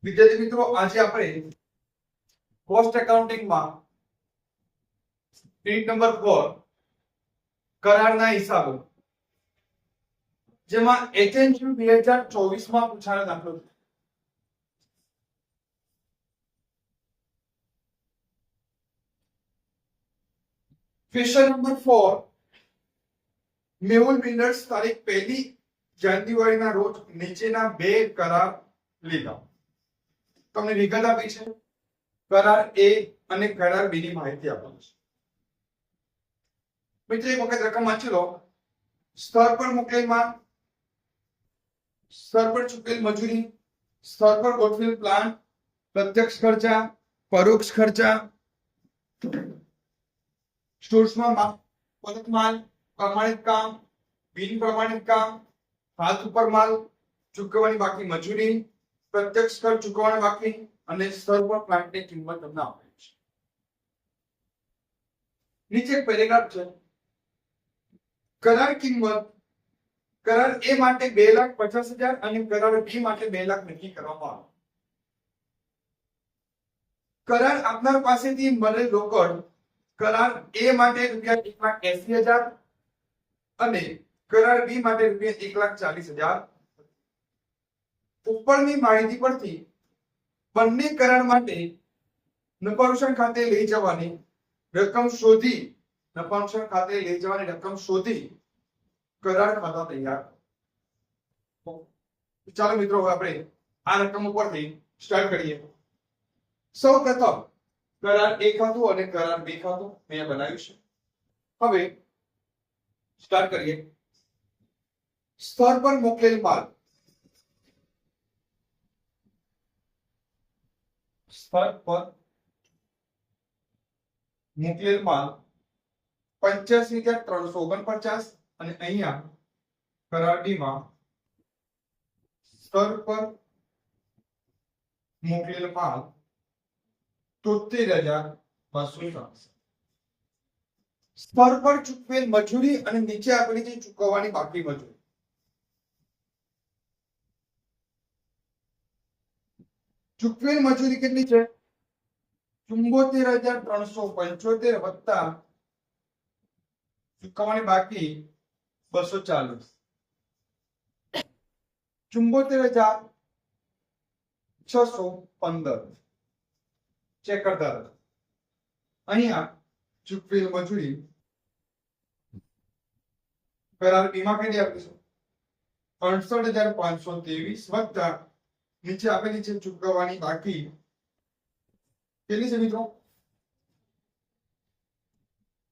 વિદ્યાર્થી મિત્રો, આજે આપણે કોસ્ટ એકાઉન્ટિંગમાં યુનિટ નંબર 4 કરારના હિસાબો, જેમાં HNQ 2024 માં પૂછાયેલો દાખલો છે. ક્વેશ્ચન નંબર 4, મેહુલ બિલ્ડર્સ તારીખ 1 જાન્યુઆરીના રોજ નીચેના બે કરાર લીધા. તમને વિગત આપી છે. કરાર A અને કરાર B ની માહિતી આપી છે. મિત્રો, એક વખત રકમ વાંચી લો. સ્તર પર મુકેલ માલ, સ્તર પર ચૂકેલ મજૂરી, સ્તર પર ગોઠવેલ પ્લાન્ટ, પ્રત્યક્ષ ખર્ચા, પરોક્ષ ખર્ચા, સ્ટોર્સમાં પરત માલ, પ્રમાણિત કામ, બિન પ્રમાણિત કામ, હાથ ઉપર માલ, ચૂકવવાની બાકી મજૂરી, પ્રત્યક્ષ ખર્ચ ચૂકવવાના બાકી અને સ્તર પર પ્લાન્ટની કિંમત તમને આપેલી છે. નીચે એક પેરેગ્રાફ છે. કરાર કિંમત કરાર A માટે 2,50,000 અને કરાર B માટે 2 લાખ નક્કી કરવામાં આવે. કરાર આપનાર પાસેથી મળેલ રોકડ કરાર A માટે ₹1,80,000 અને કરાર B માટે ₹1,40,000. ઉપરની માહિતી પરથી બંને કરાર માટે નફાનુસાર ખાતે લઈ જવાની રકમ શોધી કરાર ખાતા તૈયાર. ચાલો મિત્રો, હવે આપણે આ રકમ ઉપરથી સ્ટાર્ટ કરીએ. સૌ પ્રથમ કરાર A ખાતું અને કરાર B ખાતું મેં બનાવ્યું છે. હવે સ્ટાર્ટ કરીએ. સ્તર પર મોકલેલ માલ, સ્તર પર મોકલેલ માલ 85,349 અને અહીંયા કરાર D માં સ્તર પર મોકલેલ માલ 73,267. સ્તર પર ચૂકવેલ મજૂરી અને નીચે આપેલી છે ચૂકવવાની બાકી મજૂરી. ચૂકવેલ મજૂરી કેટલી છે? 74,375 વત્તા ચૂકવવાની બાકી 240. 74,615 ચેક કરતા રહો. અહીંયા ચૂકવેલ મજૂરી કરાર B માં કેટલી આપીશું? 68,523 વત્તા નીચે આપેલી છે ચૂકવવાની બાકી કેટલી છે મિત્રો?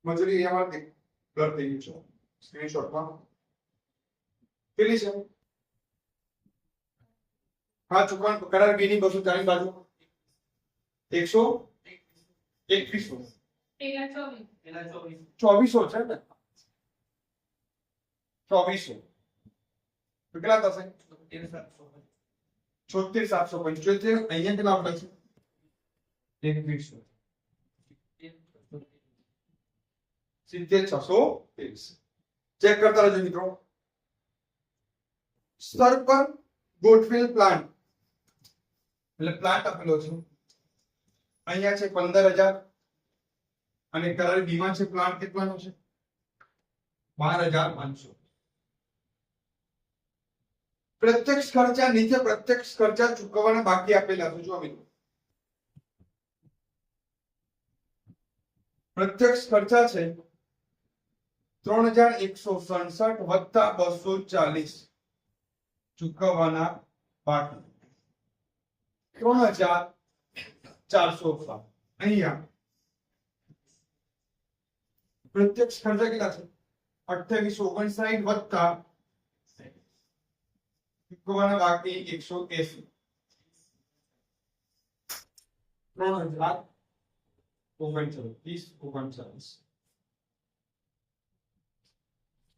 મજૂરી એમાં બ્લર થઈ ગયું છે સ્ક્રીનશોટમાં. કેટલી છે? હા, ચૂકવણી કરાર B ની 240 બાજુ 121. 2400 છે ને? 2400 કેટલા થશે? 76,775. અહીંયા કેટલા આપે છે? 2100. 70,623. ચેક કરતા રહેજો મિત્રો. સ્તર પર ગોઠવેલ પ્લાન્ટ, એટલે પ્લાન્ટ આપેલો છે. અહીંયા છે 15,000 અને કરાર B માં છે પ્લાન્ટ કેટલાનો છે? 12,500. પ્રત્યક્ષ ખર્ચા નીચે પ્રત્યક્ષ ખર્ચા ચૂકવવાના બાકી આપેલા છે. જો મિત્રો, પ્રત્યક્ષ ખર્ચા છે 3,167 વત્તા 240 ચૂકવવાના બાકી 3,407. અહીંયા પ્રત્યક્ષ ખર્ચા કેટલા છે? 2859 વત્તા ચૂકવવાના બાકી 180. 3,039.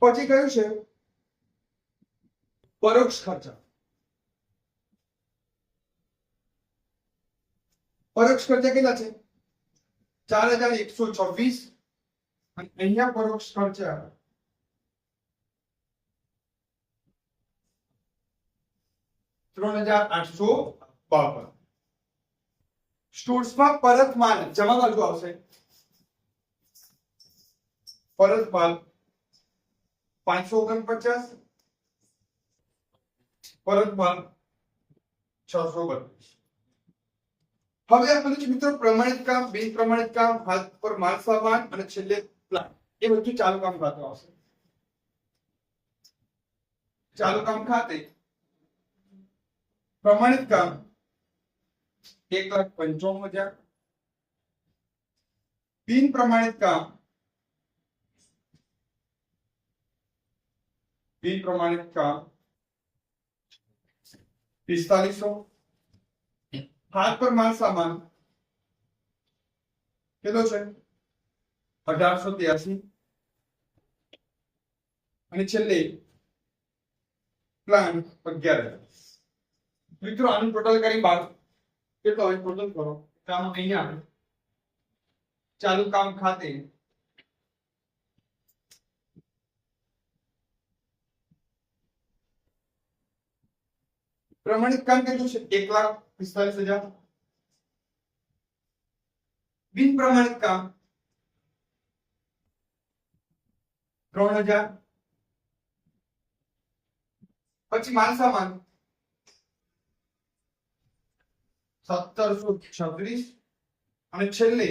પછી કયું છે? પરોક્ષ ખર્ચા. પરોક્ષ ખર્ચા કેટલા છે? 4,126 અને અહીંયા પરોક્ષ ખર્ચા 3,852. સ્ટોર્સમાં પરત માલ જમા બાજુ આવશે પરત માલ 549 પરત માલ 632. હવે આ બધું મિત્રો પ્રમાણિત કામ, બિન પ્રમાણિત કામ, હાથ પર માલ સામાન અને છેલ્લે પ્લાન, એ બધું ચાલુ કામ ખાતે આવશે. ચાલુ કામ ખાતે પ્રમાણિત કામ 1,95,000, બિન પ્રમાણિત કામ 4500, હાથ પર માલ સામાન કેટલો છે 1883 અને છેલ્લે પ્લાન 11,000. મિત્રો આનું ટોટલ કરી બાદ કેટલો હોય ટોટલ કરો. કામ અહીંયા ચાલુ કામ ખાતે પ્રમાણિત કામ કેટલું છે 1,45,000, બિન પ્રમાણિત કામ 3,000, પછી માલ સામાન 1,736 અને છેલ્લે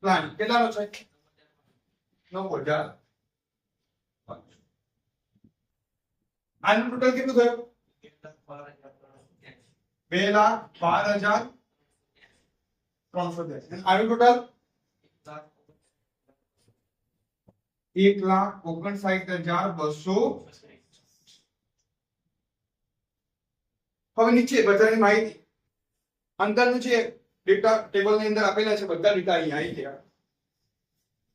પ્લાન કેટલાનો છે 9,000. આનું ટોટલ કેટલું થયું 2,12,310. આનું ટોટલ 1,59,200. હવે નીચે બધાની માહિતી અંદરનું જે ડેટા ટેબલ ની અંદર આપેલા છે બધા ડેટા અહીં આવી ગયા.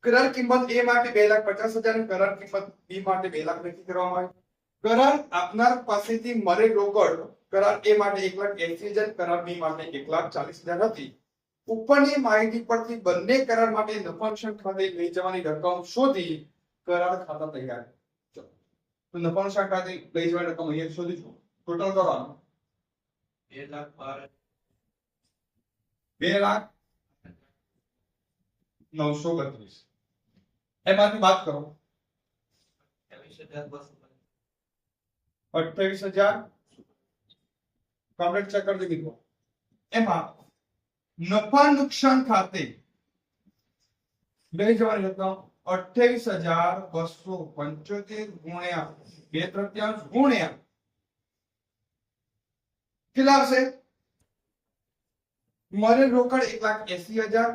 કરાર કિંમત એ માટે 2,50,000 અને કરાર કિંમત બી માટે 2 લાખ નક્કી કરવામાં આવી. કરાર આપનાર પાસેથી મળેલ રોકડ કરાર એ માટે 1,80,000, કરાર બી માટે 1,40,000 હતી. ઉપરની માહિતી પરથી બંને કરાર માટે નફાનુકસાન ખાતે લઈ જવાની રકમ શોધી કરાર ખાતા તૈયાર. ચલો તો નફાનુકસાન ખાતે લઈ જવાની રકમ અહીંયા શોધીશું. ટોટલ કરવાનું 2,09,32. એમાંથી બાદ કરો 28,000. કમ્પ્લીટ ચેક કરી દીધો. એમાં નફા નુકસાન ખાતે લઈ જવાની રકમ 28,275 ગુણ્યા 2/3 ગુણ્યા કેટલા આવશે મળેલ રોકડ 1,80,000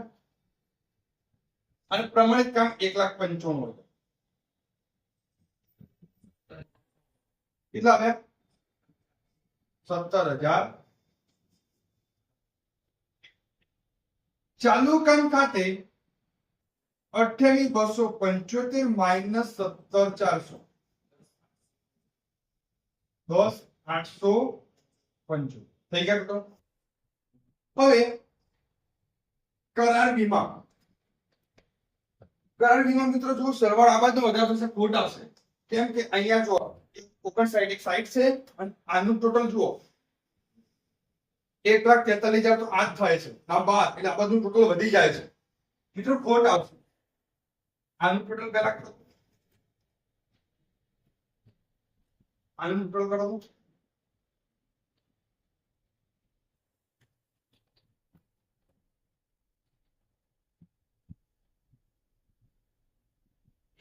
અને પ્રમાણિત કામ 1,95,000. કેટલા આવ્યા 17,000. ચાલુ કામ ખાતે 28,275 માઇનસ 17,400 10,850 થઈ ગયા તો. હવે કરાર વીમા મિત્રો જો સરવાળો આ બાજુ વધારે થશે ખોટ આવશે. કેમ કે અહીંયા જો 59 એક સાઈડ છે અને આનું ટોટલ જુઓ 1,43,000 તો આ જ થાય છે આ 12 એટલે આ બધું ટોટલ વધી જાય છે મિત્રો ખોટ આવશે. આનું ટોટલ પહેલા કરો આનું ટોટલ કરો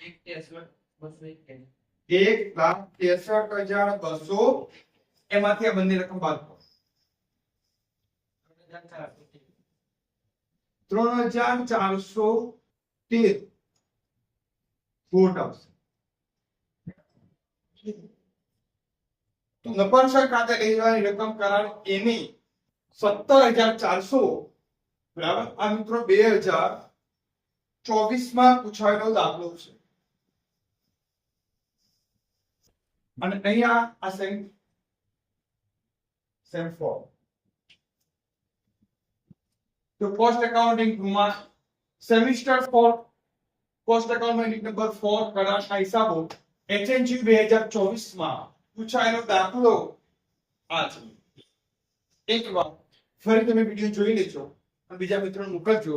1,63,200 એમાંથી આ બંને રકમ બાદ કરો 3,413 ખોટ આવશે. તો નફાનુકસાન ખાતે લઈ જવાની રકમ કરાર એની 17,400 બરાબર. આ મિત્રો 2024 માં પૂછાયેલો દાખલો છે અને અહીંયા આ સેમ 4 તો કોસ્ટ એકાઉન્ટિંગ માં semester 4 cost accounting number 4 કરારના હિસાબો HNG 2024 માં પૂછાયેલો દાખલો આ છે. એક વાર ફરી તમે વિડીયો જોઈ લેજો અને બીજા મિત્રોને મોકલજો